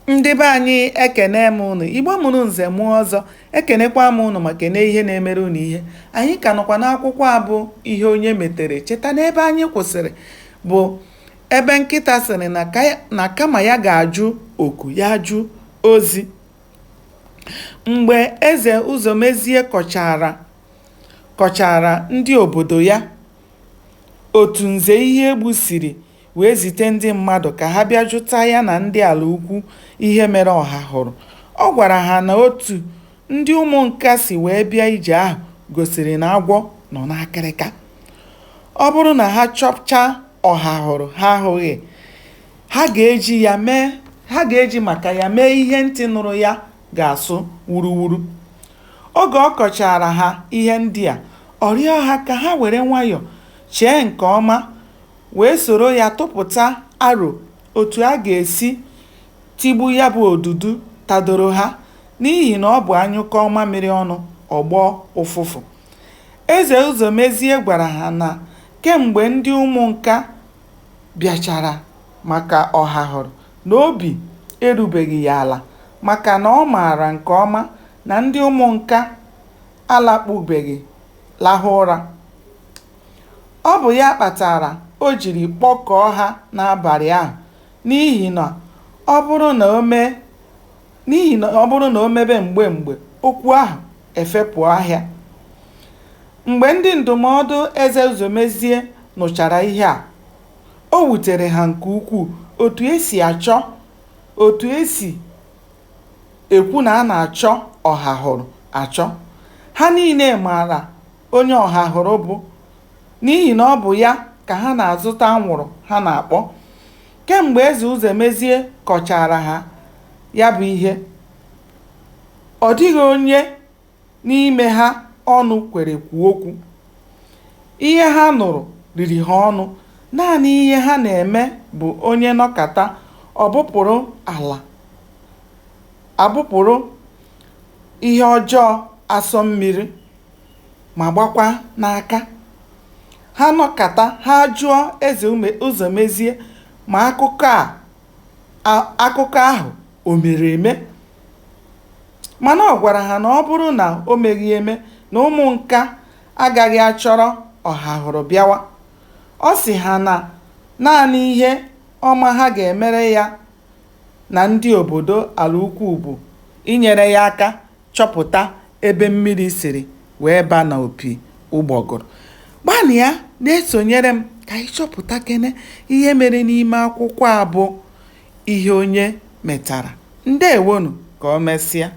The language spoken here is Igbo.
Ndị be anyị ekene m unu, Igbo mụrụ nze mụọ ọzọ, ekenekwa m unu ma kene ihe na-emere unu ihe. Anyị ka nọkwa n'akwụkwọ a bụ Ihe Onye Metere. Cheta n'ebe anyị kwụsịrị bụ ebe nkịta sịrị na kama ya ga-ajụ oku ya jụ ozi. Mgbe eze Ụzọmezie kọchara ndị obodo ya otu nze ihe egbu siri wee zite ndị mmadụ ka ha bịa jụta ya na ndị ala ukwu ihe mere ọha hụrụ. Ọ gwara ha na otu ndị ụmụnka si wee bịa ije ahụ gosiri na agwọ nọ n'akịrịka. Ọ bụrụ na ha chọpụta ọha hụrụ ha ahụghị, ha ga-eji maka ya mee ihe ntị nụrụ ya ga-asụ wuruwuru. Oge ọ kọchara ha ihe ndị a, ọ rịọ ha ka ha were nwayọọ chee nke ọma wee soro ya tụpụta aro otu a ga-esi tigbu ya bụ odudu tadoro ha, n'ihi na ọ bụ anyụkọ mamịrị ọnụ ọgbọ ụfụfụ. Eze Ụzọmezie gwara ha na kemgbe ndị ụmụnka bịachara maka ọha hụrụ na obi erubeghị ya ala, maka na ọ maara nke ọma na ndị ụmụnka alakpubeghị lahụ ụra. Ọ bụ ya kpatara o jiri kpọkọọ ha n'abalị ahụ, n'ihi na ọ bụrụ na o mebe mgbe okwu ahụ efepụ ahịa. Mgbe ndị ndụmọdụ eze Ụzọmezie nụchara ihe a, o wutere ha nke ukwuu otu esi ekwu na a na-achọ ọha hụrụ achọ. Ha niile maara onye ọha hụrụ bụ, n'ihi na ọ bụ ya ka ha na-azụta anwụrụ ha na-akpọ. Kemgbe eze Ụzọmezie kọchara ha ya bụ ihe, ọ dịghị onye n'ime ha ọnụ kwere kwuo okwu. Ihe ha nụrụ riri ha ọnụ. Naanị ihe ha na-eme bụ onye nọkata abụpụrụ ihe ọjọọ asọ mmiri ma gbakwa n'aka. Ha nọkata ha jụọ eze Ụzọmezie ma akụkọ ahụ o mere eme. Mana ọ gwara ha na ọ bụrụ na o meghị eme na ụmụnka agaghị achọrọ ọha hụrụ bịawa. Ọ sị ha na naanị ihe ọma ha ga-emere ya na ndị obodo ala ukwu bụ inyere ya aka chọpụta ebe mmiri siri wee baa n'opi ụgbọgụrụ. Gbalịa na-esonyere m ka anyị chọpụta kene ihe mere n'ime akwụkwọ a bụ Ihe Onye Metara. Ndewonu, ka o mesịa.